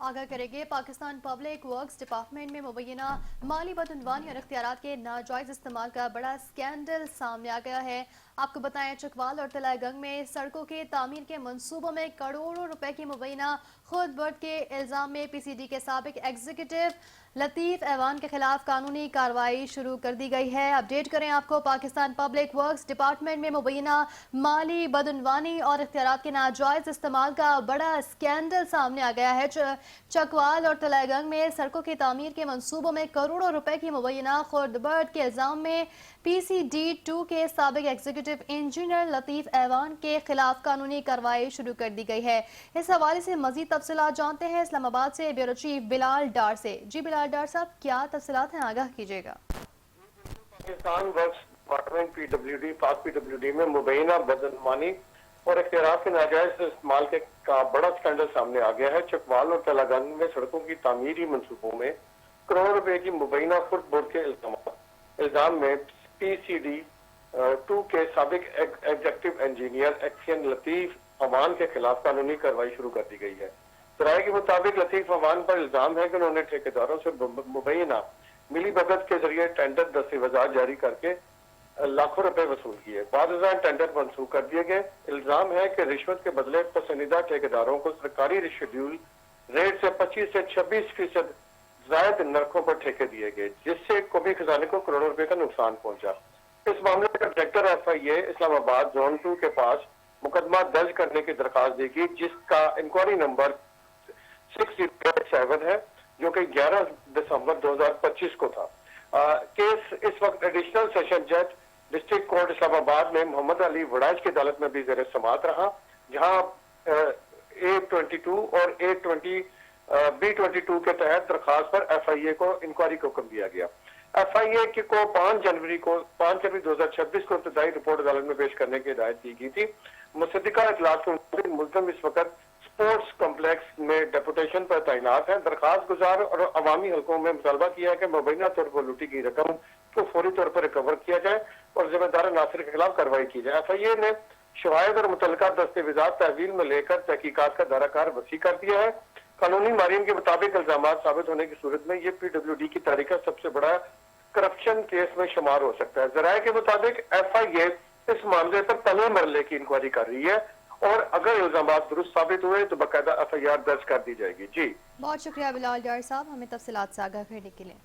आगाह करेंगे। Pakistan public works department में मुबैना माली बदनवानी और इख्तियारात के नाजायज इस्तेमाल का बड़ा स्कैंडल सामने आ गया है। आपको बताएं, चकवाल और तलायगंग में सड़कों के तामीर के मंसूबों में करोड़ों रुपए की मुबैना खुद बर्द के इल्जाम में पीसीडी के साबिक एग्जीक्यूटिव लतीफ ऐवान के खिलाफ कानूनी कार्रवाई शुरू कर दी गई है। अपडेट करें आपको, पाकिस्तान पब्लिक वर्क्स डिपार्टमेंट में मुबैना माली बदनवानी और इख्तियारात के नाजायज इस्तेमाल का बड़ा स्कैंडल सामने आ गया है। चकवाल और तलायगंग में सड़कों की तामीर के मंसूबों में करोड़ों रुपए की मुबैना खुर्दबर्द के इल्जाम में PCD-2 के साबिक एग्जीक्यूटिव इंजीनियर लतीफ ऐवान के खिलाफ कानूनी कार्रवाई शुरू कर दी गई है। इस हवाले से मजीद तफसीलात जानते हैं इस्लामाबाद से ब्यूरो चीफ बिलाल डार से। जी बिलाल डार साहब, क्या तफसीलात हैं, आगाह कीजिएगा। पाकिस्तान वर्क्स डिपार्टमेंट PWD पाक PWD में मुबैना बदनवानी और इख्तियारात के नाजायज इस्तेमाल का बड़ा स्कैंडल सामने आ गया है। चकवाल और तलागंग में सड़कों की तामीरी मंसूबों में करोड़ों रुपए की मुबैना खुर्द बोर्ड के इल्जाम में PCD-2 के साबिक एग्जीक्यूटिव इंजीनियर एक्सियन लतीफ अवान के खिलाफ कानूनी कार्रवाई शुरू कर दी गई है। सराय के मुताबिक लतीफ अवान पर इल्जाम है कि उन्होंने ठेकेदारों से मुबैना मिली भगत के जरिए टेंडर दस्तावेजात जारी करके लाखों रुपए वसूल किए। 5,000 टेंडर मंसूख कर दिए गए। इल्जाम है कि रिश्वत के बदले पसंदीदा ठेकेदारों को सरकारी शेड्यूल रेट से 25 से 26% जायद नरखों पर ठेके दिए गए, जिससे कौमी खजाने को करोड़ों रुपए का नुकसान पहुंचा। इस मामले का डायरेक्टर FIA इस्लामाबाद जोन 2 के पास मुकदमा दर्ज करने की दरखास्त दी गई, जिसका इंक्वायरी नंबर 6087 है, जो कि 11 दिसंबर 2025 को था। केस इस वक्त एडिशनल सेशन जज डिस्ट्रिक्ट कोर्ट इस्लामाबाद में मोहम्मद अली वड़ाइच की अदालत में भी ज़ेर समाअत रहा, जहां A22 और B22 के तहत दरखास्त पर FIA को इंक्वायरी का हुक्म दिया गया। FIA को 5 जनवरी 2026 को इब्तदाई रिपोर्ट अदालत में पेश करने की हिदायत दी गई थी। मुसद्दिका इजलास के मुताबिक मुल्ज़िम इस वक्त स्पोर्ट्स कॉम्प्लेक्स में डेपुटेशन पर तैनात है। दरखास्त गुजार और अवामी हल्कों में मुतालबा किया है कि मुबैना तौर पर लूटी गई रकम को फौरी तौर पर रिकवर किया जाए और जिम्मेदार नासिर के खिलाफ कार्रवाई की जाए। FIA ने शवाहिद और मुतल्लिका दस्तावेजात तहवील में लेकर तहकीकात का दायरा वसी कर दिया है। कानूनी मारीन के मुताबिक इल्जामात साबित होने की सूरत में ये PWD की तारीख का सबसे बड़ा करप्शन केस में शुमार हो सकता है। जराये के मुताबिक FIA इस मामले पर पहले मरले की इंक्वायरी कर रही है और अगर इल्जामात दुरुस्त साबित हुए तो बाकायदा FIR दर्ज कर दी जाएगी। जी बहुत शुक्रिया बिलाल डार साहब, हमें तफसीलात से आगाह करने के लिए।